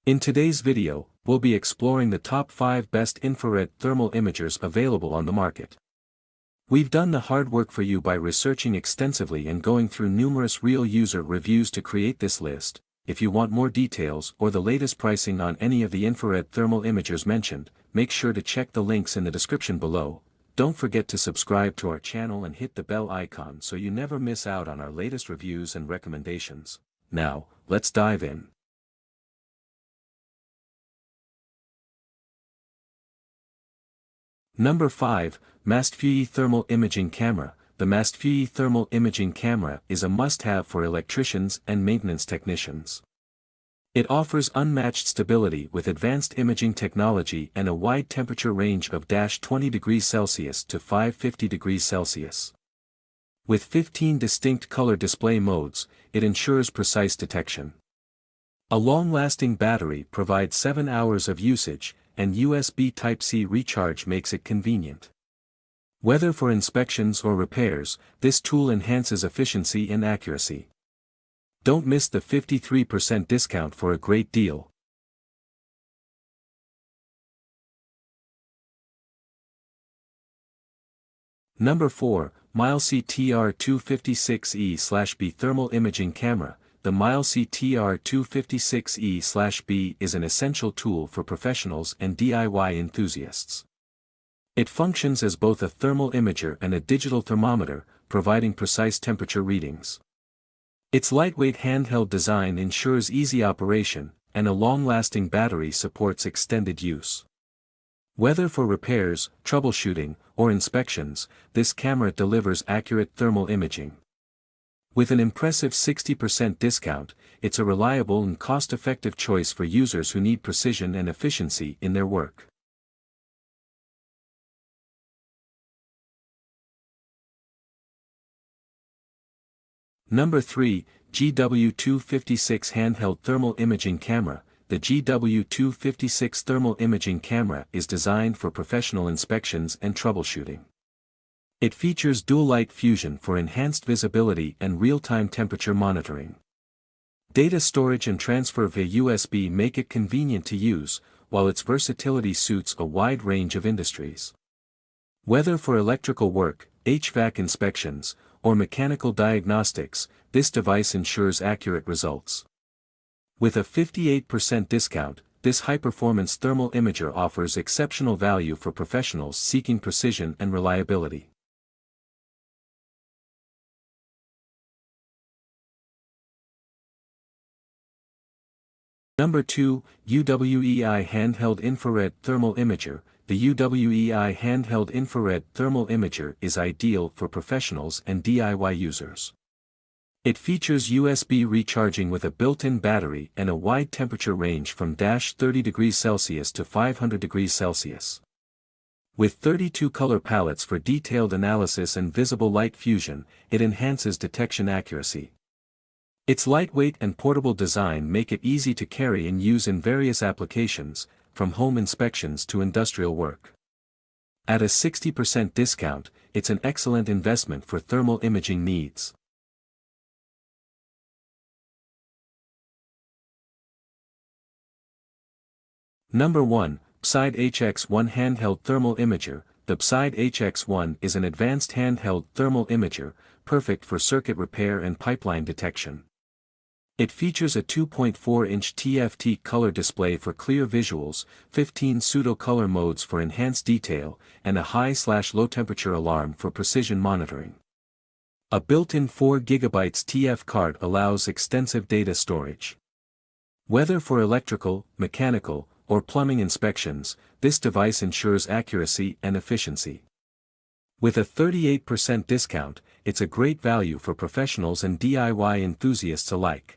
In today's video, we'll be exploring the top 5 best infrared thermal imagers available on the market. We've done the hard work for you by researching extensively and going through numerous real user reviews to create this list. If you want more details or the latest pricing on any of the infrared thermal imagers mentioned, make sure to check the links in the description below. Don't forget to subscribe to our channel and hit the bell icon so you never miss out on our latest reviews and recommendations. Now, let's dive in. Number 5, MASTFUYI Thermal Imaging Camera. The MASTFUYI Thermal Imaging Camera is a must-have for electricians and maintenance technicians. It offers unmatched stability with advanced imaging technology and a wide temperature range of 20 degrees Celsius to 550 degrees Celsius. With 15 distinct color display modes, it ensures precise detection. A long-lasting battery provides 7 hours of usage, and USB Type-C recharge makes it convenient. Whether for inspections or repairs, this tool enhances efficiency and accuracy. Don't miss the 53% discount for a great deal. Number 4, MILESEEY TR256E/B Thermal Imaging Camera. The MILESEEY TR256E/B is an essential tool for professionals and DIY enthusiasts. It functions as both a thermal imager and a digital thermometer, providing precise temperature readings. Its lightweight handheld design ensures easy operation, and a long-lasting battery supports extended use. Whether for repairs, troubleshooting, or inspections, this camera delivers accurate thermal imaging. With an impressive 60% discount, it's a reliable and cost-effective choice for users who need precision and efficiency in their work. Number 3, GW256 Handheld Thermal Imaging Camera. The GW256 Thermal Imaging Camera is designed for professional inspections and troubleshooting. It features dual light fusion for enhanced visibility and real-time temperature monitoring. Data storage and transfer via USB make it convenient to use, while its versatility suits a wide range of industries. Whether for electrical work, HVAC inspections, or mechanical diagnostics, this device ensures accurate results. With a 58% discount, this high-performance thermal imager offers exceptional value for professionals seeking precision and reliability. Number 2, UWEI Handheld Infrared Thermal Imager. The UWEI Handheld Infrared Thermal Imager is ideal for professionals and DIY users. It features USB recharging with a built-in battery and a wide temperature range from 30 degrees Celsius to 500 degrees Celsius. With 32 color palettes for detailed analysis and visible light fusion, it enhances detection accuracy. Its lightweight and portable design make it easy to carry and use in various applications, from home inspections to industrial work. At a 60% discount, it's an excellent investment for thermal imaging needs. Number 1, BSIDE HX1 Handheld Thermal Imager. The BSIDE HX1 is an advanced handheld thermal imager, perfect for circuit repair and pipeline detection. It features a 2.4-inch TFT color display for clear visuals, 15 pseudo-color modes for enhanced detail, and a high/low temperature alarm for precision monitoring. A built-in 4 GB TF card allows extensive data storage. Whether for electrical, mechanical, or plumbing inspections, this device ensures accuracy and efficiency. With a 38% discount, it's a great value for professionals and DIY enthusiasts alike.